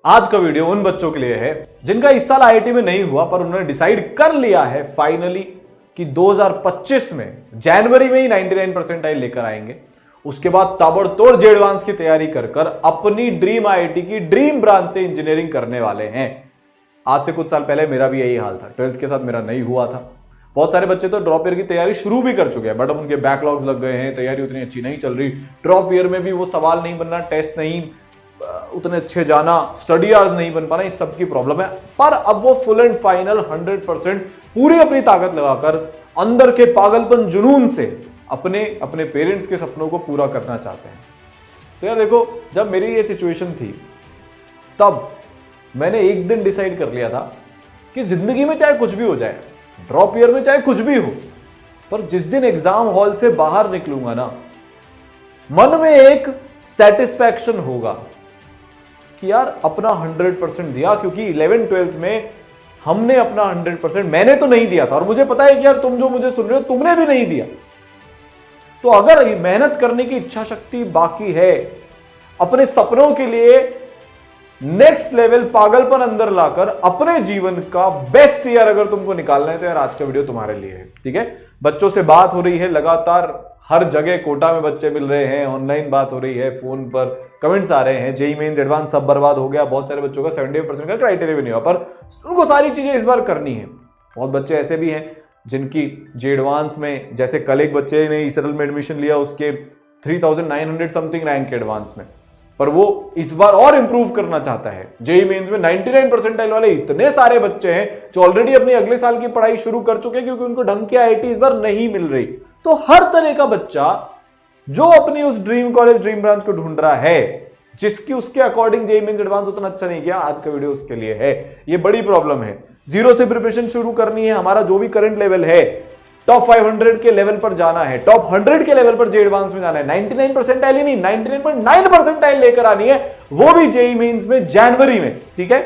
आज का वीडियो उन बच्चों के लिए है जिनका इस साल आईआईटी में नहीं हुआ, पर उन्होंने डिसाइड कर लिया है फाइनली कि 2025 में जनवरी में ही 99 परसेंटाइल लेकर आएंगे। उसके बाद ताबड़तोड़ जे एडवांस की तैयारी कर अपनी ड्रीम आईआईटी की ड्रीम ब्रांच से इंजीनियरिंग करने वाले हैं। आज से कुछ साल पहले मेरा भी यही हाल था, 12th के साथ मेरा नहीं हुआ था। बहुत सारे बच्चे तो ड्रॉप ईयर की तैयारी शुरू भी कर चुके हैं, बट अब उनके बैकलॉग्स लग गए हैं, तैयारी उतनी अच्छी नहीं चल रही। ड्रॉप ईयर में भी वो सवाल नहीं बनना, टेस्ट नहीं उतने अच्छे जाना, स्टडी आवर्स नहीं बन पाना, इस सब की प्रॉब्लम है। पर अब वो फुल एंड फाइनल 100% पूरी अपनी ताकत लगाकर अंदर के पागलपन जुनून से अपने अपने पेरेंट्स के सपनों को पूरा करना चाहते हैं। तो यार देखो, जब मेरी ये सिचुएशन थी तब मैंने एक दिन डिसाइड कर लिया था कि जिंदगी में चाहे कुछ भी हो जाए, ड्रॉप ईयर में चाहे कुछ भी हो, पर जिस दिन एग्जाम हॉल से बाहर निकलूंगा ना, मन में एक सेटिस्फैक्शन होगा कि यार अपना 100% दिया। क्योंकि 11th-12th में हमने अपना 100%, मैंने तो नहीं दिया था, और मुझे पता है कि यार तुम जो मुझे सुन रहे हो तुमने भी नहीं दिया। तो अगर मेहनत करने की इच्छा शक्ति बाकी है, अपने सपनों के लिए नेक्स्ट लेवल पागलपन अंदर लाकर अपने जीवन का बेस्ट ईयर अगर तुमको निकालना है, तो यार आज का वीडियो तुम्हारे लिए है। ठीक है, बच्चों से बात हो रही है लगातार, हर जगह कोटा में बच्चे मिल रहे हैं, ऑनलाइन बात हो रही है, फोन पर कमेंट्स आ रहे हैं, जेईई मेंस एडवांस सब बर्बाद हो गया। बहुत सारे बच्चों का 70% का क्राइटेरिया भी नहीं हुआ, पर उनको सारी चीजें इस बार करनी है। बहुत बच्चे ऐसे भी हैं जिनकी जे एडवांस में, जैसे कल एक बच्चे ने ईसरल में एडमिशन लिया, उसके 3900 समथिंग रैंक एडवांस में, पर वो इस बार और इंप्रूव करना चाहता है। जेईई मेंस में 99 परसेंटाइल वाले इतने सारे बच्चे हैं जो ऑलरेडी अपनी अगले साल की पढ़ाई शुरू कर चुके हैं, क्योंकि उनको ढंग की आईआईटी इस बार नहीं मिल रही। तो हर तरह का बच्चा जो अपनी उस ड्रीम कॉलेज ड्रीम ब्रांच को ढूंढ रहा है, जिसकी उसके अकॉर्डिंग जेईई मेंस एडवांस उतना अच्छा नहीं किया, आज का वीडियो उसके लिए है। ये बड़ी प्रॉब्लम है, जीरो से प्रिपरेशन शुरू करनी है। हमारा जो भी करंट लेवल है, टॉप 500 के लेवल पर जाना है, टॉप 100 के लेवल पर जे एडवांस में जाना है। 99 परसेंटाइल ही नहीं, 99.9 परसेंटाइल लेकर आनी है, वो भी जेईई मेंस में जनवरी में। ठीक है,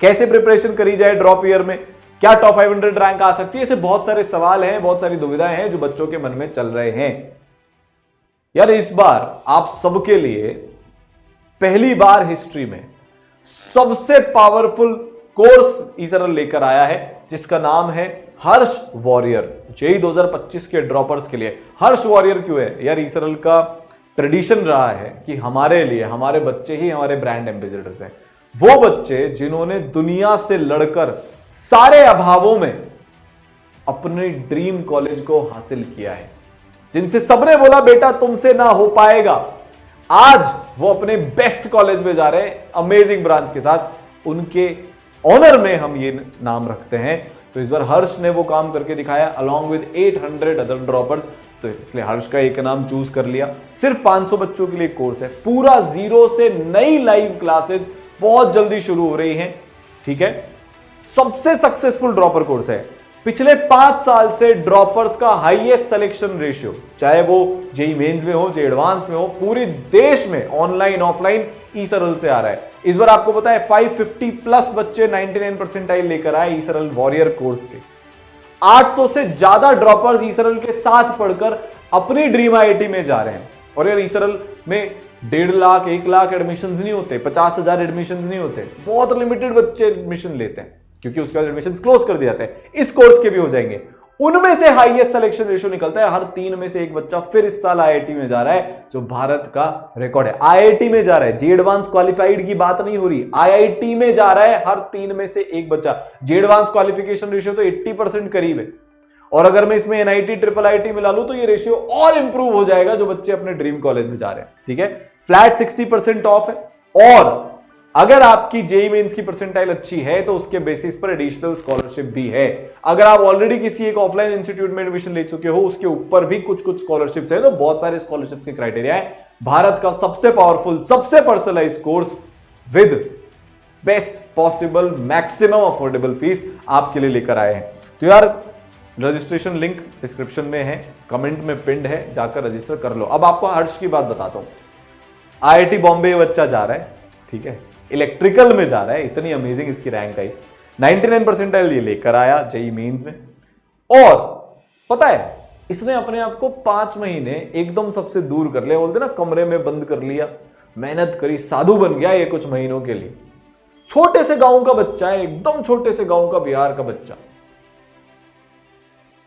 कैसे प्रिपरेशन करी जाए ड्रॉप ईयर में, क्या टॉप 500 रैंक आ सकती है, ऐसे बहुत सारे सवाल हैं, बहुत सारी दुविधाएं हैं जो बच्चों के मन में चल रहे हैं। यार इस बार आप सबके लिए पहली बार हिस्ट्री में सबसे पावरफुल कोर्स ईसरल लेकर आया है, जिसका नाम है हर्ष वॉरियर। जेईई 2025 के ड्रॉपर्स के लिए हर्ष वॉरियर क्यों है यार? ईसरल का ट्रेडिशन रहा है कि हमारे लिए हमारे बच्चे ही हमारे ब्रांड एम्बेसडर्स हैं। वो बच्चे जिन्होंने दुनिया से लड़कर सारे अभावों में अपने ड्रीम कॉलेज को हासिल किया है, जिनसे सबने बोला बेटा तुमसे ना हो पाएगा, आज वो अपने बेस्ट कॉलेज में जा रहे हैं अमेजिंग ब्रांच के साथ। उनके ऑनर में हम ये नाम रखते हैं। तो इस बार हर्ष ने वो काम करके दिखाया अलॉन्ग विद 800 अदर ड्रॉपर्स, तो इसलिए हर्ष का एक नाम चूज कर लिया। सिर्फ 500 बच्चों के लिए कोर्स है, पूरा जीरो से नई लाइव क्लासेस बहुत जल्दी शुरू हो रही हैं। ठीक है, सबसे सक्सेसफुल ड्रॉपर कोर्स है। पिछले 5 साल से ड्रॉपर्स का हाईएस्ट सिलेक्शन रेशियो, चाहे वो जेईई मेंस में हो, जे एडवांस में हो, पूरे देश में ऑनलाइन ऑफलाइन ईसरल से आ रहा है। इस बार आपको पता है 550 प्लस बच्चे 99 परसेंटाइल लेकर आए ईसरल वॉरियर कोर्स के। 800 से ज्यादा ड्रॉपर्स ईसरल के साथ पढ़कर अपनी ड्रीम आईआईटी में जा रहे हैं। और यार ईसरल में 1.5 लाख 1 लाख एडमिशन नहीं होते, 50,000 एडमिशन नहीं होते, बहुत लिमिटेड बच्चे एडमिशन लेते हैं, क्योंकि उसके बाद एडमिशन क्लोज कर दिया जाता है। इस कोर्स के भी हो जाएंगे। उनमें से हाईएस्ट सिलेक्शन रेशियो निकलता है, हर 3 में से एक बच्चा फिर इस साल आईआईटी में जा रहा है, जो भारत का रिकॉर्ड है। आईआईटी में जा रहा है, जे एडवांस क्वालिफाइड की बात नहीं हो रही, आईआईटी में जा रहा है हर 3 में से एक बच्चा। जे एडवांस क्वालिफिकेशन रेशियो तो 80% करीब है, और अगर मैं इसमें एनआईटी ट्रिपल आईटी मिला लूं तो ये रेशियो और इंप्रूव हो जाएगा, जो बच्चे अपने ड्रीम कॉलेज में जा रहे हैं। ठीक है, फ्लैट 60% ऑफ है, और अगर आपकी जेईई मेंस की परसेंटाइल अच्छी है तो उसके बेसिस पर एडिशनल स्कॉलरशिप भी है। अगर आप ऑलरेडी किसी एक ऑफलाइन इंस्टीट्यूट में एडमिशन ले चुके हो, उसके ऊपर भी कुछ स्कॉलरशिप्स है, तो बहुत सारे स्कॉलरशिप्स के क्राइटेरिया है। भारत का सबसे पावरफुल, सबसे personalise course with best possible maximum affordable fees आपके लिए लेकर आए हैं। तो यार रजिस्ट्रेशन लिंक डिस्क्रिप्शन में है, कमेंट में पिंड है, जाकर रजिस्टर कर लो। अब आपको हर्ष की बात बताता हूं। आईआईटी बॉम्बे बच्चा जा रहा है, ठीक है, इलेक्ट्रिकल में जा रहा है, इतनी अमेजिंग इसकी रैंक आई, 99 परसेंटाइल ये लेकर आया जेईई मेंस में। और पता है, इसने अपने आप को 5 महीने एकदम सबसे दूर कर लिया, बोलते ना कमरे में बंद कर लिया, मेहनत करी, साधु बन गया ये कुछ महीनों के लिए। छोटे से गांव का बच्चा है, एकदम छोटे से गांव का, बिहार का बच्चा,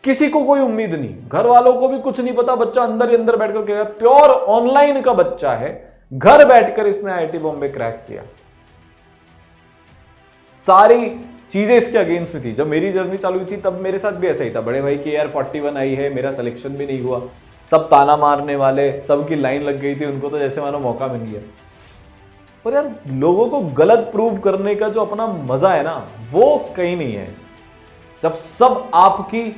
किसी को कोई उम्मीद नहीं, घर वालों को भी कुछ नहीं पता, बच्चा अंदर ही अंदर बैठकर क्या, प्योर ऑनलाइन का बच्चा है, घर बैठकर इसने आईआईटी बॉम्बे क्रैक किया। सारी चीजें इसके अगेंस्ट में थी। जब मेरी जर्नी चालू हुई थी तब मेरे साथ भी ऐसा ही था, बड़े भाई की यार 41 आई है, मेरा सिलेक्शन भी नहीं हुआ, सब ताना मारने वाले, सबकी लाइन लग गई थी, उनको तो जैसे मानो मौका मिल गया। पर यार लोगों को गलत प्रूव करने का जो अपना मजा है ना, वो कहीं नहीं है। जब सब आपकी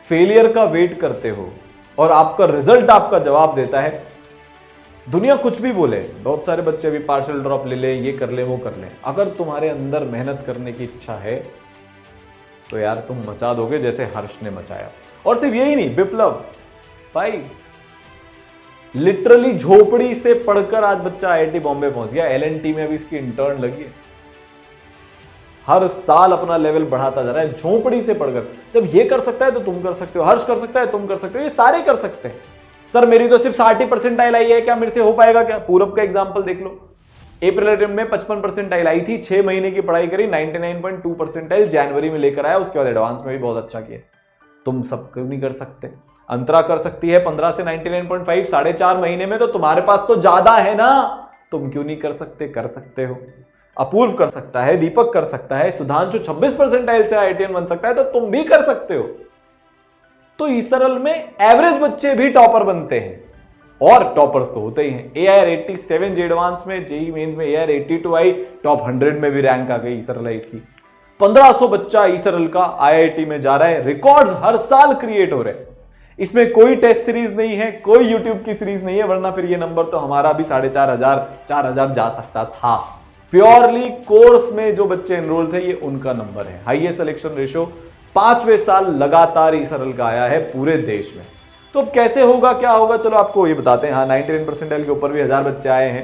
फेलियर का वेट करते हो और आपका रिजल्ट आपका जवाब देता है, दुनिया कुछ भी बोले, बहुत सारे बच्चे अभी पार्शियल ड्रॉप ले ले, ये कर ले, वो कर ले, अगर तुम्हारे अंदर मेहनत करने की इच्छा है तो यार तुम मचा दोगे जैसे हर्ष ने मचाया। और सिर्फ यही नहीं, विप्लव भाई लिटरली झोपड़ी से पढ़कर आज बच्चा आईआईटी बॉम्बे पहुंच गया, एलएनटी में अभी इसकी इंटर्न लगी है, हर साल अपना लेवल बढ़ाता जा रहा है झोपड़ी से पढ़कर। जब ये कर सकता है तो तुम कर सकते हो, हर्ष कर सकता है तुम कर सकते हो, ये सारे कर सकते हैं। सर मेरी तो सिर्फ 60% आई है, क्या मेरे से हो पाएगा क्या? पूरब का एग्जांपल देख लो, अप्रैल अटेम्प्ट में 55% आई थी, 6 महीने की पढ़ाई करी, 99.2% जनवरी में लेकर आया, उसके बाद एडवांस में भी बहुत अच्छा किया। तुम सब क्यों नहीं कर सकते? अंतरा कर सकती है 15 से 99.5, 4.5 महीने में, तो तुम्हारे पास तो ज्यादा है ना, तुम क्यों नहीं कर सकते? कर सकते हो। अपूर्व कर सकता है, दीपक कर सकता है, सुधांशु 26% से आईआईटीएन बन सकता है, तो तुम भी कर सकते हो। तो ईसरल में एवरेज बच्चे भी टॉपर बनते हैं, और टॉपर्स तो होते ही हैं। AIR 87 जे एडवांस में, जेई मेंस में AIR 82 आई, टॉप 100 में भी रैंक आ गई ईसरलाइट की। 1500 बच्चा ईसरल का IIT में जा रहा है, रिकॉर्ड्स हर साल क्रिएट हो रहे हैं। इसमें कोई टेस्ट सीरीज नहीं है, कोई यूट्यूब की सीरीज नहीं है, वरना फिर ये नंबर तो हमारा भी 4500 4000 जा सकता था। प्योरली कोर्स में जो बच्चे एनरोल थे, ये उनका नंबर है। हाईएस्ट सिलेक्शन रेशो 5वें साल लगातार ईसरल का आया है पूरे देश में। तो अब कैसे होगा, क्या होगा, चलो आपको ये बताते हैं। हाँ, 99% के ऊपर भी 1000 बच्चे आए हैं।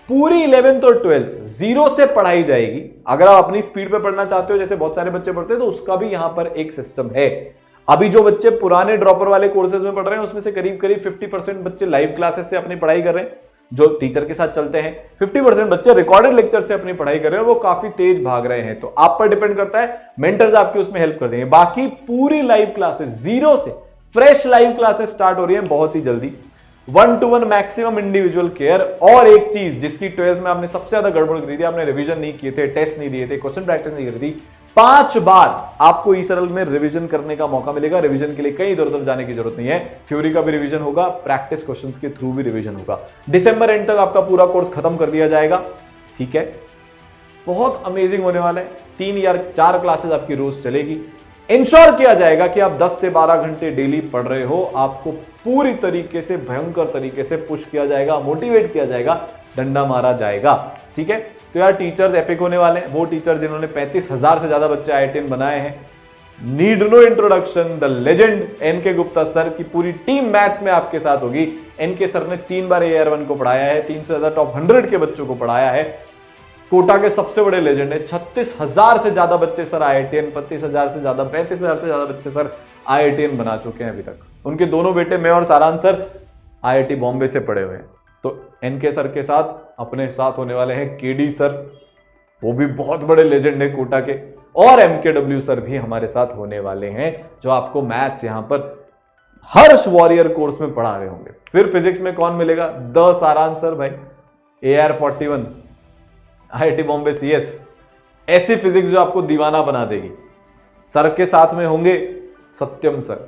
पूरी 11th और 12th 0 से पढ़ाई जाएगी। अगर आप अपनी स्पीड पे पढ़ना चाहते हो, जैसे बहुत सारे बच्चे पढ़ते हैं, तो उसका भी यहां पर एक सिस्टम है। अभी जो बच्चे पुराने ड्रॉपर वाले कोर्सेज में पढ़ रहे हैं, उसमें से करीब करीब 50% बच्चे लाइव क्लासेस से अपनी पढ़ाई कर रहे हैं, जो टीचर के साथ चलते हैं। 50% बच्चे रिकॉर्डेड लेक्चर से अपनी पढ़ाई कर रहे हैं, और वो काफी तेज भाग रहे हैं। तो आप पर डिपेंड करता है, मेंटर्स आपकी उसमें हेल्प कर देंगे। बाकी पूरी लाइव क्लासेस 0 से फ्रेश लाइव क्लासेस स्टार्ट हो रही है बहुत ही जल्दी। 1-to-1 maximum individual care. और एक चीज जिसकी 12th में आपने सबसे ज्यादा गड़बड़ करी थी, आपने रिवीजन नहीं किए थे, टेस्ट नहीं दिए थे, क्वेश्चन प्रैक्टिस नहीं करी थी, 5 बार आपको ईसरल में रिवीजन करने का मौका मिलेगा। रिवीजन के लिए कहीं इधर उधर जाने की जरूरत नहीं है, थ्योरी का भी रिवीजन होगा, प्रैक्टिस क्वेश्चंस के थ्रू भी रिवीजन होगा। दिसंबर एंड तक आपका पूरा कोर्स खत्म कर दिया जाएगा, ठीक है। बहुत अमेजिंग होने वाला है। 3 या 4 क्लासेस आपकी रोज चलेगी। इंश्योर किया जाएगा कि आप 10 से 12 घंटे डेली पढ़ रहे हो। आपको पूरी तरीके से, भयंकर तरीके से पुश किया जाएगा, मोटिवेट किया जाएगा, डंडा मारा जाएगा, ठीक है। तो यार टीचर्स एपिक होने वाले हैं। वो टीचर जिन्होंने 35,000 से ज्यादा बच्चे IITian बनाए हैं, need no introduction, the legend NK Gupta sir की पूरी टीम मैथ्स में आपके साथ होगी। एनके सर ने 3 बार AIR 1 को पढ़ाया है, 3 से ज्यादा टॉप 100 के बच्चों को पढ़ाया है। कोटा के सबसे बड़े लेजेंड है। 36,000 से ज्यादा बच्चे सर IITian, 35,000 से ज्यादा, 35,000 से ज्यादा बच्चे सर IITian बना चुके हैं अभी तक। उनके दोनों बेटे, मैं और सारांश सर, IIT बॉम्बे से पढ़े हुए हैं। तो एनके सर के साथ अपने साथ होने वाले हैं KD सर, वो भी बहुत बड़े लेजेंड है कोटा के, और MKW सर भी हमारे साथ होने वाले हैं, जो आपको मैथ्स यहां पर हर्ष वॉरियर कोर्स में पढ़ा रहे होंगे। फिर फिजिक्स में कौन मिलेगा? द सारांश सर भाई, AIR 41, IIT बॉम्बे CS। ऐसी फिजिक्स जो आपको दीवाना बना देगी। सर के साथ में होंगे सत्यम सर,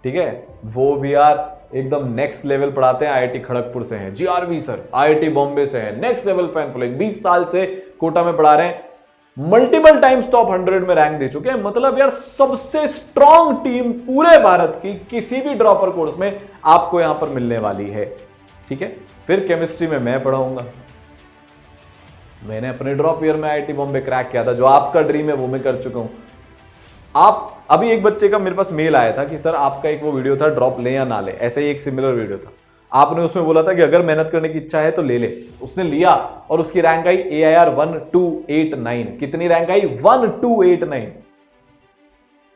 ठीक है, वो भी यार एकदम नेक्स्ट लेवल पढ़ाते हैं, IIT खड़गपुर से हैं। GRV सर IIT बॉम्बे से हैं, नेक्स्ट लेवल फैन फॉलोइंग, 20 साल से कोटा में पढ़ा रहे हैं, मल्टीपल टाइम्स टॉप 100 में रैंक दे चुके हैं। मतलब यार सबसे स्ट्रॉन्ग टीम पूरे भारत की किसी भी ड्रॉपर कोर्स में आपको यहां पर मिलने वाली है, ठीक है। फिर केमिस्ट्री में मैं पढ़ाऊंगा। मैंने अपने ड्रॉप ईयर में IIT बॉम्बे क्रैक किया था, जो आपका ड्रीम है वो मैं कर चुका हूं। आप अभी एक बच्चे का मेरे पास मेल आया था कि सर आपका एक वो वीडियो था, ड्रॉप ले या ना ले, ऐसे ही एक सिमिलर वीडियो था। आपने उसमें बोला था कि अगर मेहनत करने की इच्छा है तो ले ले। उसने लिया और उसकी रैंक आई AIR 1289। कितनी रैंक आई? 1289।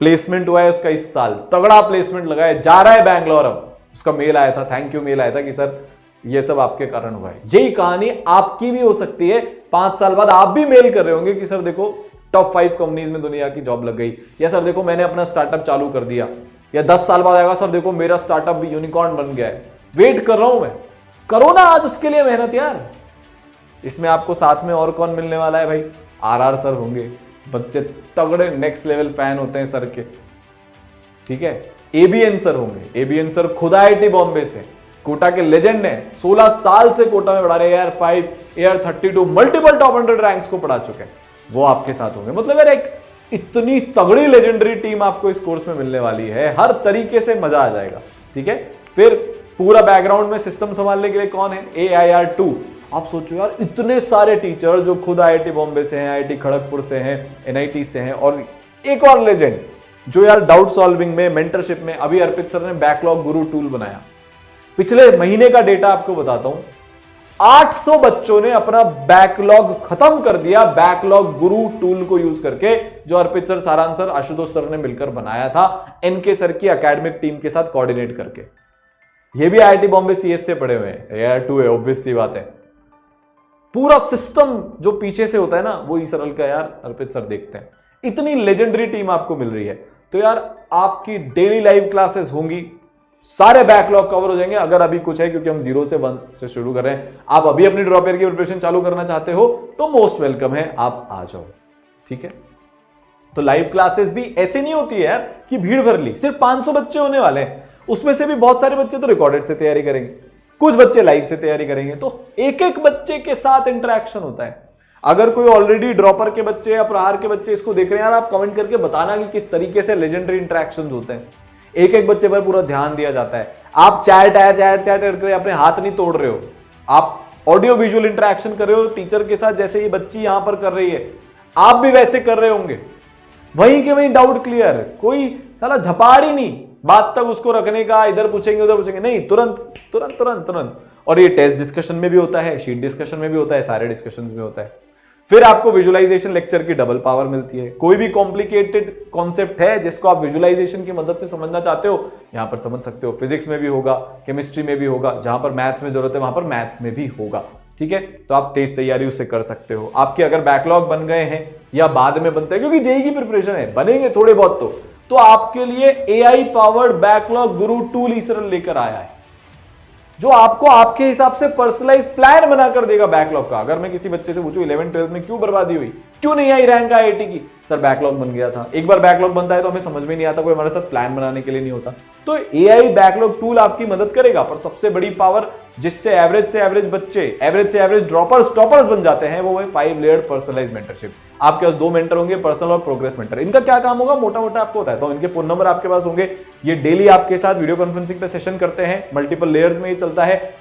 प्लेसमेंट हुआ है उसका इस साल, तगड़ा प्लेसमेंट लगा है, जा रहा है बैंगलोर। अब उसका मेल आया था, थैंक यू मेल आया था कि सर ये सब आपके कारण हुआ है। यही कहानी आपकी भी हो सकती है। 5 साल बाद आप भी मेल कर रहे होंगे कि सर देखो टॉप 5 कंपनीज में दुनिया की जॉब लग गई, या सर देखो मैंने अपना स्टार्टअप चालू कर दिया, या 10 साल बाद आएगा सर देखो मेरा स्टार्टअप भी यूनिकॉर्न बन गया है। वेट कर रहा हूं मैं, करो ना आज उसके लिए मेहनत यार। इसमें आपको साथ में और कौन मिलने वाला है भाई? आरआर सर होंगे, बच्चे तगड़े नेक्स्ट लेवल फैन होते हैं सर के, ठीक है। एबीएन सर होंगे, एबीएन सर खुद आईआईटी बॉम्बे से, कोटा के लेजेंड हैं, 16 साल से कोटा में पढ़ा रहे, air 5 air 32 multiple top 100 ranks को पढ़ा चुके हैं, वो आपके साथ होंगे। मतलब यार एक इतनी तगड़ी लेजेंडरी टीम आपको इस कोर्स में मिलने वाली है, हर तरीके से मजा आ जाएगा, ठीक है। फिर पूरा बैकग्राउंड में सिस्टम संभालने के लिए कौन है? AIR2। आप सोचो यार इतने सारे टीचर जो खुद आईआईटी बॉम्बे से हैं, आईआईटी खड़गपुर से हैं, एनआईटी से हैं, और एक और लेजेंड जो यार डाउट सॉल्विंग में, मेंटरशिप में, अभी अर्पित सर ने बैकलॉग गुरु टूल बनाया। पिछले महीने का डेटा आपको बताता हूं, 800 बच्चों ने अपना बैकलॉग खत्म कर दिया बैकलॉग गुरु टूल को यूज करके, जो अर्पित सर, सारांश सर, आशुतोष सर ने मिलकर बनाया था एनके सर की एकेडमिक टीम के साथ कोऑर्डिनेट करके। ये भी आईआईटी बॉम्बे सीएस से पढ़े हुए हैं, AIR2 है, ऑब्वियस सी बात है। पूरा सिस्टम जो पीछे से होता है ना, वो ई सरल का यार अर्पित सर देखते हैं। इतनी लेजेंडरी टीम आपको मिल रही है, तो यार आपकी डेली लाइव क्लासेस होंगी, सारे बैकलॉग कवर हो जाएंगे। अगर अभी कुछ है, क्योंकि हम 0 से शुरू कर रहे हैं, आप अभी अपनी ड्रॉप ईयर की प्रिपरेशन चालू करना चाहते हो तो मोस्ट वेलकम है, आप आ जाओ, ठीक है। तो लाइव क्लासेस भी ऐसे नहीं होती है यार कि भीड़ भर ली, सिर्फ 500 बच्चे होने वाले हैं, उसमें से भी बहुत सारे बच्चे तो रिकॉर्डेड से तैयारी करेंगे, कुछ बच्चे लाइव से तैयारी करेंगे, तो एक एक बच्चे के साथ इंटरेक्शन होता है। अगर कोई ऑलरेडी ड्रॉपर के बच्चे या प्रहार के बच्चे इसको देख रहे हैं यार, आप कमेंट करके बताना कि किस तरीके से लेजेंडरी इंटरेक्शंस होते हैं, एक एक बच्चे पर पूरा ध्यान दिया जाता है। आप चैट करके अपने हाथ नहीं तोड़ रहे हो, आप ऑडियो विजुअल इंटरेक्शन कर रहे हो टीचर के साथ, जैसे ये बच्ची यहां पर कर रही है, आप भी वैसे कर रहे होंगे, वहीं के वहीं डाउट क्लियर, कोई साला झपाड़ ही नहीं बात तक उसको रखने का, इधर पूछेंगे उधर पूछेंगे, नहीं, तुरंत तुरंत तुरंत तुरंत। और ये टेस्ट डिस्कशन में भी होता है, शीट डिस्कशन में भी होता है, सारे डिस्कशन में होता है। फिर आपको विजुअलाइजेशन लेक्चर की डबल पावर मिलती है। कोई भी कॉम्प्लिकेटेड कॉन्सेप्ट है जिसको आप विजुअलाइजेशन की मदद से समझना चाहते हो, यहां पर समझ सकते हो। फिजिक्स में भी होगा, केमिस्ट्री में भी होगा, जहां पर मैथ्स में जरूरत है वहां पर मैथ्स में भी होगा, ठीक है। तो आप तेज तैयारी उससे कर सकते हो। आपके अगर बैकलॉग बन गए हैं या बाद में बनते हैं, क्योंकि जेईई की प्रिपरेशन है, बनेंगे थोड़े बहुत, तो आपके लिए AI पावर्ड बैकलॉग गुरु टूल ई सरल लेकर आया है, जो आपको आपके हिसाब से पर्सनलाइज प्लान बनाकर देगा बैकलॉग का। अगर मैं किसी बच्चे से पूछूं 11th 12th में क्यों बर्बादी हुई, क्यों नहीं आई रैंक आईआईटी की, सर बैकलॉग बन गया था। एक बार बैकलॉग बनता है तो हमें समझ में नहीं आता, कोई हमारे साथ प्लान बनाने के लिए नहीं होता। तो AI बैकलॉग टूल आपकी मदद करेगा। पर सबसे बड़ी पावर जिससे एवरेज से एवरेज बच्चे, एवरेज से एवरेज टॉपर्स बन जाते हैं, वो है 5 लेयर्ड पर्सनलाइज्ड मेंटरशिप। आपके पास 2 मेंटर होंगे, पर्सनल और प्रोग्रेस मेंटर। इनका क्या काम होगा मोटा मोटा आपको बताता हूं। इनके फोन नंबर आपके पास होंगे, ये डेली आपके साथ वीडियो कॉन्फ्रेंसिंग पे सेशन करते हैं, मल्टीपल लेयर्स में ये चलता है।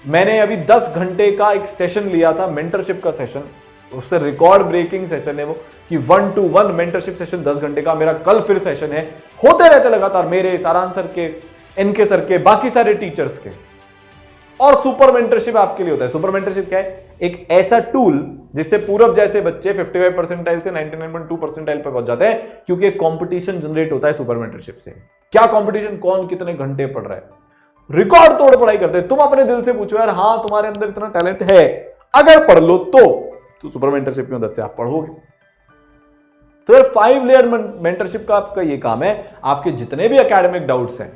मैंने अभी 10 घंटे का एक सेशन लिया था, मेंटरशिप का सेशन, उससे रिकॉर्ड ब्रेकिंग सेशन है वो, कि 1-to-1 मेंटरशिप सेशन 10 घंटे का। मेरा कल फिर सेशन है, होते रहते लगातार, मेरे, सारांश सर के, एनके सर के, बाकी सारे टीचर्स के। और सुपर मेंटरशिप आपके लिए होता है। सुपर मेंटरशिप क्या है? एक ऐसा टूल जिससे पूरब जैसे बच्चे 55 परसेंटाइल से 99.2 परसेंटाइल पर पहुंच जाते हैं, क्योंकि एक कंपटीशन जनरेट होता है सुपर मेंटरशिप से। क्या कंपटीशन? कौन कितने घंटे पढ़ रहा है, रिकॉर्ड तोड़ पढ़ाई करते हैं। तुम अपने दिल से पूछो यार, हाँ तुम्हारे अंदर इतना टैलेंट है, अगर पढ़ लो तो सुपर मेंटरशिप की मदद से आप पढ़ोगे। तो यार 5 लेयर मेंटरशिप का आपका ये काम है, आपके जितने भी एकेडमिक डाउट्स हैं,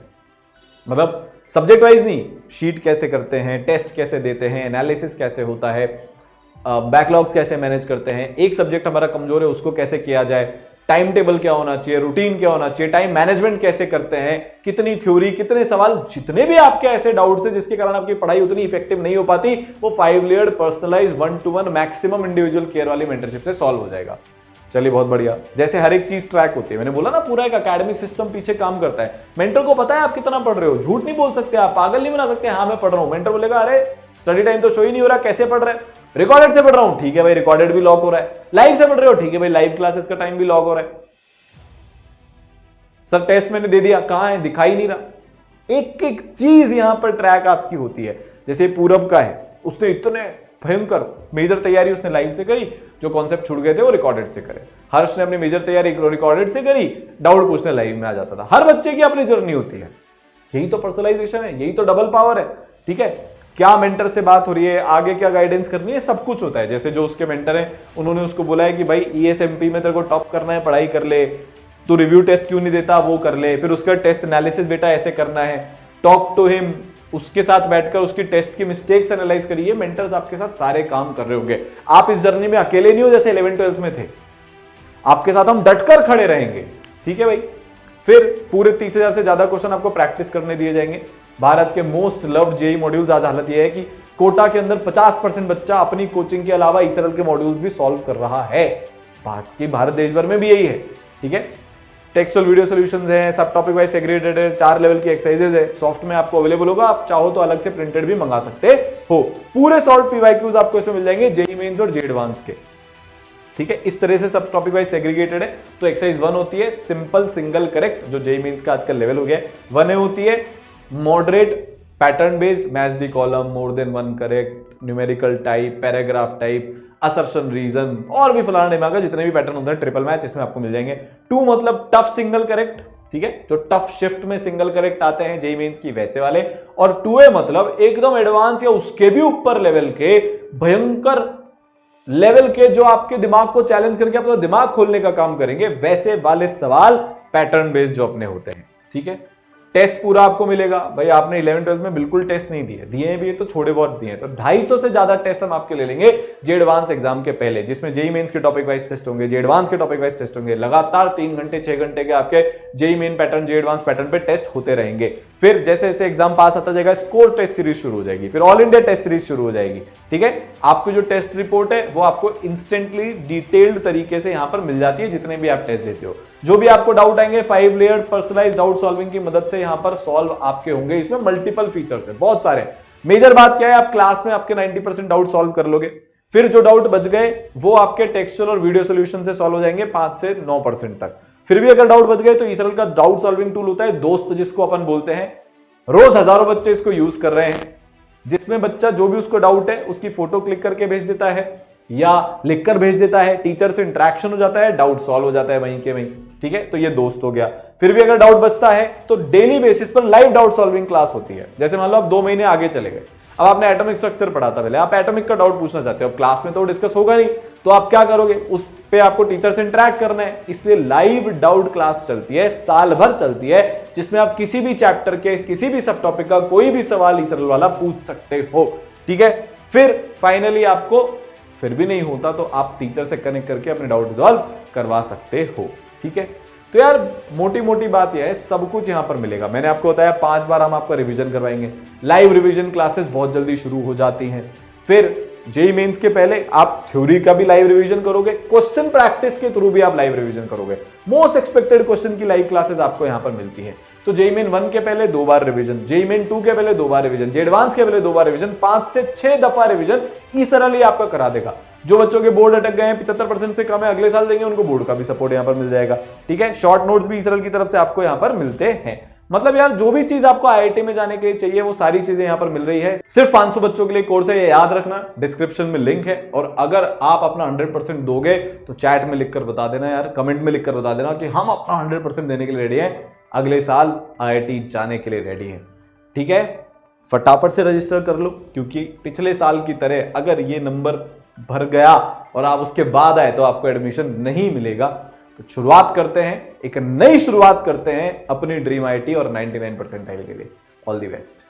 मतलब सब्जेक्ट वाइज नहीं, शीट कैसे करते हैं, टेस्ट कैसे देते हैं, एनालिसिस कैसे होता है, बैकलॉग्स कैसे मैनेज करते हैं, एक सब्जेक्ट हमारा कमजोर है उसको कैसे किया जाए, टाइम टेबल क्या होना चाहिए, रूटीन क्या होना चाहिए, टाइम मैनेजमेंट कैसे करते हैं, कितनी थ्योरी, कितने सवाल, जितने भी आपके ऐसे डाउट्स हैं जिसके कारण आपकी पढ़ाई उतनी इफेक्टिव नहीं हो पाती, वो 5 layered personalise 1-to-1 maximum individual care वाली मेंटरशिप से सॉल्व हो जाएगा। चलिए बहुत बढ़िया। जैसे हर एक चीज ट्रैक होती है, मैंने बोला ना पूरा एक एकेडमिक सिस्टम पीछे काम करता है। मेंटर को पता है आप कितना पढ़ रहे हो, झूठ नहीं बोल सकते, आप पागल नहीं बना सकते, हाँ मैं पढ़ रहा हूं। मेंटर बोलेगा अरे स्टडी टाइम तो शो ही नहीं हो रहा, कैसे पढ़ रहे हैं? रिकॉर्डेड से पढ़ रहा हूं, ठीक है भाई रिकॉर्डेड भी लॉक हो रहा है। लाइव से पढ़ रहे हो, ठीक है भाई लाइव क्लासेस का टाइम भी लॉक हो रहा है। सर टेस्ट मैंने दे दिया, कहां है, दिखाई नहीं रहा। एक एक चीज यहां पर ट्रैक आपकी होती है। जैसे पूरब का है, उसने इतने भयंकर मेजर तैयारी उसने लाइव से करी, जो कॉन्सेप्ट छूट गए थे वो रिकॉर्डेड से करे। हर्ष ने अपनी मेजर तैयारी रिकॉर्डेड से करी, डाउट पूछने लाइव में आ जाता था। हर बच्चे की अपनी जर्नी होती है, यही तो पर्सनलाइजेशन है, यही तो डबल पावर है, ठीक है। क्या मेंटर से बात हो रही है, आगे क्या गाइडेंस करनी है, सब कुछ होता है। जैसे जो उसके मेंटर हैं उन्होंने उसको बोला है कि भाई ESMP में तेरे को टॉप करना है, पढ़ाई कर ले, तू रिव्यू टेस्ट क्यों नहीं देता, वो कर ले, फिर उसका टेस्ट एनालिसिस बेटा ऐसे करना है, टॉक टू हिम, उसके साथ बैठकर उसकी टेस्ट की मिस्टेक्स एनालाइज करिए। मेंटर्स आपके साथ सारे काम कर रहे होंगे। आप इस जर्नी में अकेले नहीं हो जैसे 11th-12th में थे, आपके साथ हम डटकर खड़े रहेंगे, ठीक है भाई। फिर पूरे 30,000 से ज्यादा क्वेश्चन आपको प्रैक्टिस करने दिए जाएंगे। भारत के मोस्ट लव्ड जेईई मॉड्यूल्स, आज हालत यह है कि कोटा के अंदर 50% बच्चा अपनी कोचिंग के अलावा ईसरल के मॉड्यूल्स भी सॉल्व कर रहा है। बाकी भारत देश भर में भी यही है, ठीक है। टेक्सुअल वीडियो सॉल्यूशंस हैं, सब टॉपिक वाइज सेग्रीगेटेड है, 4 लेवल की एक्सरसाइजेज है, सॉफ्ट में आपको अवेलेबल होगा। आप चाहो तो अलग से प्रिंटेड भी मंगा सकते हो। पूरे सॉल्व PYQs आपको इसमें मिल जाएंगे, जेईई मेंस और जेईई एडवांस के, ठीक है। इस तरह से सब टॉपिक वाइज सेग्रीगेटेड है। तो एक्सरसाइज 1 होती है सिंपल सिंगल करेक्ट, जो जेईई मेंस का आजकल लेवल हो गया है। 1A होती है moderate pattern based, match the column, more than 1 correct, numerical type, paragraph type, assertion reason और भी फलाना दिमाग जितने भी पैटर्न होते हैं ट्रिपल मैच इसमें आपको मिल जाएंगे। 2 मतलब टफ सिंगल करेक्ट, ठीक है, जो टफ शिफ्ट में सिंगल करेक्ट आते हैं जेईई मेंस की वैसे वाले। और 2A मतलब एकदम एडवांस या उसके भी ऊपर लेवल के, भयंकर लेवल के, जो आपके दिमाग को चैलेंज करके आपका दिमाग खोलने का काम करेंगे, वैसे वाले सवाल पैटर्न बेस्ड जो अपने होते हैं, ठीक है। टेस्ट पूरा आपको मिलेगा भाई। आपने 11th-12th में बिल्कुल टेस्ट नहीं दिए भी है तो थोड़े बहुत दिए हैं, तो 250 से ज्यादा टेस्ट हम आपके ले लेंगे जेईई एडवांस एग्जाम के पहले, जिसमें जेईई मेंस के टॉपिक वाइज टेस्ट होंगे, जेईई एडवांस के टॉपिक वाइज टेस्ट होंगे। लगातार 3 घंटे 6 घंटे के आपके JEE main pattern, JEE advance pattern पे टेस्ट होते रहेंगे। फिर जैसे जैसे एग्जाम पास आता जाएगा, स्कोर टेस्ट सीरीज शुरू हो जाएगी, फिर ऑल इंडिया टेस्ट सीरीज शुरू हो जाएगी, ठीक है। आपकी जो टेस्ट रिपोर्ट है वो आपको इंस्टेंटली डिटेल्ड तरीके से यहां पर मिल जाती है, जितने भी आप टेस्ट देते हो। जो भी आपको डाउट आएंगे 5 लेयर्ड पर्सनलाइज्ड डाउट सॉल्विंग की मदद से यहां पर सॉल्व आपके होंगे। इसमें मल्टीपल फीचर्स है, बहुत सारे। मेजर बात क्या है, आप क्लास में आपके 90% डाउट सॉल्व कर लोगे। फिर जो डाउट बच गए वो आपके टेक्सचुअल और वीडियो सॉल्यूशन से सॉल्व हो जाएंगे 5 से 9% तक। फिर भी अगर डाउट बच गए तो ईसरल का डाउट सॉल्विंग टूल होता है दोस्त, जिसको अपन बोलते हैं। रोज हजारों बच्चे इसको यूज कर रहे हैं, जिसमें बच्चा जो भी उसको डाउट है उसकी फोटो क्लिक करके भेज देता है या लिखकर भेज देता है, टीचर से इंटरेक्शन हो जाता है, डाउट सॉल्व हो जाता है वहीं के वहीं, ठीक है। तो ये दोस्त हो गया। फिर भी अगर डाउट बचता है तो डेली बेसिस पर लाइव डाउट सॉल्विंग क्लास होती है। जैसे मान लो आप 2 महीने आगे चले गए, अब आपने एटॉमिक स्ट्रक्चर पढ़ा था, पहले आप एटॉमिक का डाउट पूछना चाहते हो, अब क्लास में तो डिस्कस होगा नहीं, तो आप क्या करोगे, उस पे आपको टीचर से इंटरेक्ट करना है। इसलिए लाइव डाउट क्लास चलती है, साल भर चलती है, जिसमें आप किसी भी चैप्टर के किसी भी सब टॉपिक का कोई भी सवाल ईसरल वाला पूछ सकते हो, ठीक है। फिर फाइनली आपको फिर भी नहीं होता तो आप टीचर से कनेक्ट करके अपने डाउट रिजॉल्व करवा सकते हो, ठीक है। तो यार मोटी मोटी बात यह है, सब कुछ यहां पर मिलेगा। मैंने आपको बताया 5 बार हम आपका रिवीजन करवाएंगे। लाइव रिवीजन क्लासेस बहुत जल्दी शुरू हो जाती हैं। फिर जेईई मेंस के पहले आप थ्योरी का भी लाइव रिवीजन करोगे, क्वेश्चन प्रैक्टिस के थ्रू भी आप लाइव रिवीजन करोगे। मोस्ट एक्सपेक्टेड क्वेश्चन की लाइव क्लासेस आपको यहां पर मिलती है। तो जेईई मेन 1 के पहले 2 बार रिवीजन, जेईई मेन 2 के पहले 2 बार रिवीजन, जेईई एडवांस के पहले 2 बार रिवीजन, 5 से 6 दफा रिवीजन ईसरल ही आपका करा देगा। जो बच्चों के बोर्ड अटक गए हैं, 75% से कम है, अगले साल देंगे उनको बोर्ड का भी सपोर्ट यहां पर मिल जाएगा, ठीक है। शॉर्ट नोट्स भी ईसरल की तरफ से आपको यहां पर मिलते हैं। मतलब यार जो भी चीज आपको आईआईटी में जाने के लिए चाहिए वो सारी चीजें यहां पर मिल रही है। सिर्फ 500 बच्चों के लिए कोर्स है, ये याद रखना, डिस्क्रिप्शन में लिंक है। और अगर आप अपना 100% दोगे तो चैट में लिखकर बता देना यार, कमेंट में लिखकर बता देना कि हम अपना 100% देने के लिए रेडी हैं, अगले साल आईआईटी जाने के लिए रेडी हैं, ठीक है। फटाफट से रजिस्टर कर लो, क्योंकि पिछले साल की तरह अगर ये नंबर भर गया और आप उसके बाद आए तो आपको एडमिशन नहीं मिलेगा। तो शुरुआत करते हैं, एक नई शुरुआत करते हैं अपनी ड्रीम आईआईटी और 99 परसेंटाइल के लिए। All the best.